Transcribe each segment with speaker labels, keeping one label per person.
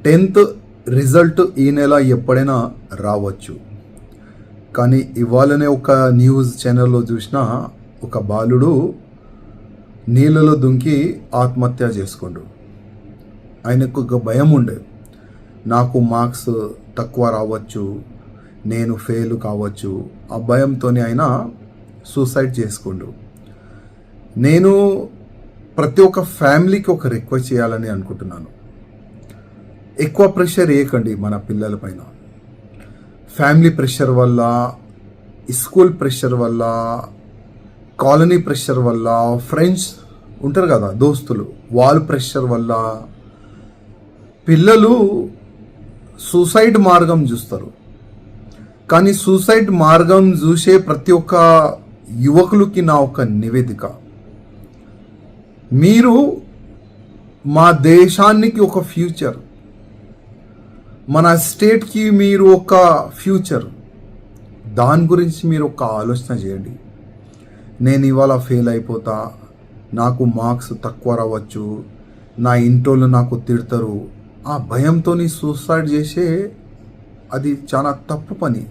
Speaker 1: 10th result ఈ నెల ఎప్పుడైనా రావచ్చు. కానీ ఇవాళనే ఒక న్యూస్ ఛానల్లో చూసిన ఒక బాలుడు నీళ్ళలో దుంకి ఆత్మహత్య చేసుకుండు. ఆయనకు ఒక భయం ఉండే, నాకు మార్క్స్ తక్కువ రావచ్చు, నేను ఫెయిల్ కావచ్చు. ఆ భయంతో ఆయన సూసైడ్ చేసుకుండు. నేను ప్రతి ఒక్క ఫ్యామిలీకి ఒక రిక్వెస్ట్ చేయాలని అనుకుంటున్నాను. ఎక్కువ ప్రెషర్ వేయకండి మన పిల్లల పైన. ఫ్యామిలీ ప్రెషర్ వల్ల, స్కూల్ ప్రెషర్ వల్ల, కాలనీ ప్రెషర్ వల్ల, ఫ్రెండ్స్ ఉంటారు కదా దోస్తులు, వాళ్ళ ప్రెషర్ వల్ల పిల్లలు సూసైడ్ మార్గం చూస్తారు. కానీ సూసైడ్ మార్గం చూసే ప్రతి ఒక్క యువకులకి నా ఒక నివేదిక, మీరు మా దేశానికి ఒక ఫ్యూచర్, మన స్టేట్కి మీరు ఒక ఫ్యూచర్, దాని గురించి మీరు ఒక ఆలోచన చేయండి. నేను ఇవాళ ఫెయిల్ అయిపోతా, నాకు మార్క్స్ తక్కువ రావచ్చు, నా ఇంట్లో నాకు తిడతారు, ఆ భయంతో సూసైడ్ చేసే అది చాలా తప్పు పని.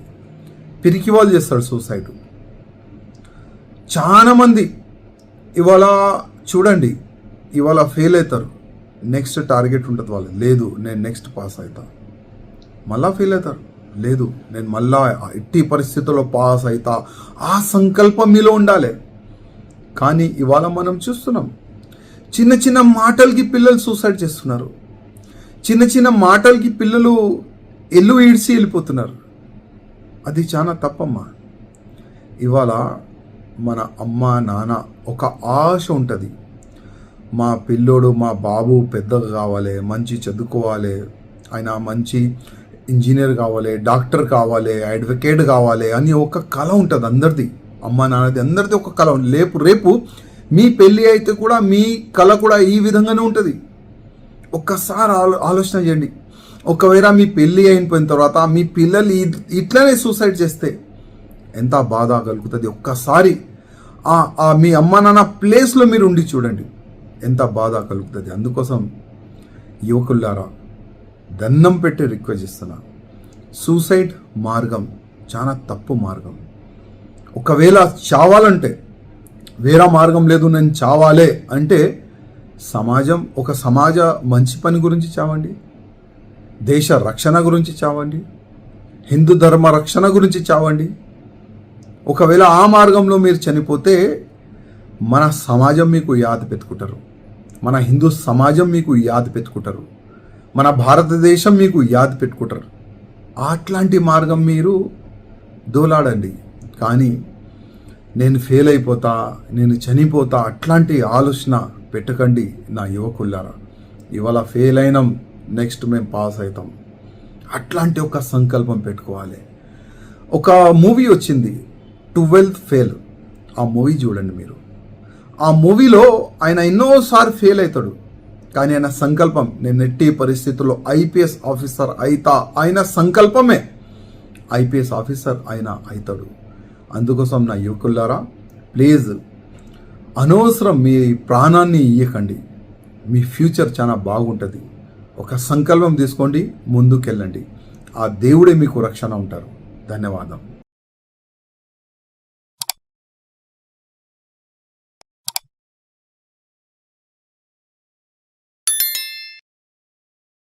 Speaker 1: పిరికి వాళ్ళు చేస్తాడు సూసైడ్. చాలామంది ఇవాళ చూడండి, ఇవాళ ఫెయిల్ అవుతారు, నెక్స్ట్ టార్గెట్ ఉంటుంది వాళ్ళు, లేదు నేను నెక్స్ట్ పాస్ అవుతా. మళ్ళా ఫెయిల్ అవుతారు, లేదు నేను మళ్ళా ఎట్టి పరిస్థితుల్లో పాస్ అవుతా. ఆ సంకల్పం మీలో ఉండాలి. కానీ ఇవాళ మనం చూస్తున్నాం, చిన్న చిన్న మాటలకి పిల్లలు సూసైడ్ చేస్తున్నారు. చిన్న చిన్న మాటలకి పిల్లలు ఈడ్చి వెళ్ళిపోతున్నారు. అది చాలా తప్పమ్మా. ఇవాళ మన అమ్మ నాన్న ఒక ఆశ ఉంటుంది, మా పిల్లోడు మా బాబు పెద్దగా కావాలి, మంచి చదువుకోవాలి, ఆయన మంచి ఇంజనీర్ కావాలి, డాక్టర్ కావాలి, అడ్వకేట్ కావాలి అని ఒక కళ ఉంటుంది అందరిది. అమ్మ నాన్నది అందరిది ఒక కళ ఉంటుంది. రేపు మీ పెళ్ళి అయితే కూడా మీ కళ కూడా ఈ విధంగానే ఉంటుంది. ఒక్కసారి ఆలోచన చేయండి. ఒకవేళ మీ పెళ్ళి అయిపోయిన తర్వాత మీ పిల్లలు ఇట్లనే సూసైడ్ చేస్తే ఎంత బాధ కలుగుతుంది. ఒక్కసారి మీ అమ్మ నాన్న ప్లేస్లో మీరు ఉండి చూడండి, ఎంత బాధ కలుగుతుంది. అందుకోసం యువకులారా దండం పెట్టి రిక్వెస్ట్ చేస్తున్నా, సూసైడ్ మార్గం చాలా తప్పు మార్గం. ఒకవేళ చావాలంటే వేరే మార్గం లేదు, నేను చావాలే అంటే సమాజ మంచి పని గురించి చావండి, దేశ రక్షణ గురించి చావండి, హిందూ ధర్మ రక్షణ గురించి చావండి. ఒకవేళ ఆ మార్గంలో మీరు చనిపోతే మన సమాజం మీకు యాద పెట్టుకుంటారు, మన హిందూ సమాజం మీకు యాద పెట్టుకుంటారు, మన భారతదేశం మీకు యాద పెట్టుకుంటారు. అట్లాంటి మార్గం మీరు దోలాడండి. కానీ నేను ఫెయిల్ అయిపోతా, నేను చనిపోతా, అట్లాంటి ఆలోచన పెట్టకండి నా యువకులారా. ఇవాళ ఫెయిల్ అయినాం, నెక్స్ట్ మేము పాస్ అవుతాం, అట్లాంటి ఒక సంకల్పం పెట్టుకోవాలి. ఒక మూవీ వచ్చింది 12th ఫెయిల్, ఆ మూవీ చూడండి మీరు. ఆ మూవీలో ఆయన ఎన్నోసార్లు ఫెయిల్ అవుతాడు, కానీ ఆయన సంకల్పం, నేను ఎట్టి పరిస్థితుల్లో ఐపీఎస్ ఆఫీసర్ అయితా, ఆయన సంకల్పమే ఐపీఎస్ ఆఫీసర్ ఆయన అవుతాడు. అందుకోసం నా యువకులారా ప్లీజ్ అనవసరం మీ ప్రాణాన్ని ఇయ్యకండి, మీ ఫ్యూచర్ చాలా బాగుంటుంది. ఒక సంకల్పం తీసుకోండి, ముందుకెళ్ళండి, ఆ దేవుడే మీకు రక్షణ ఉంటారు. ధన్యవాదం.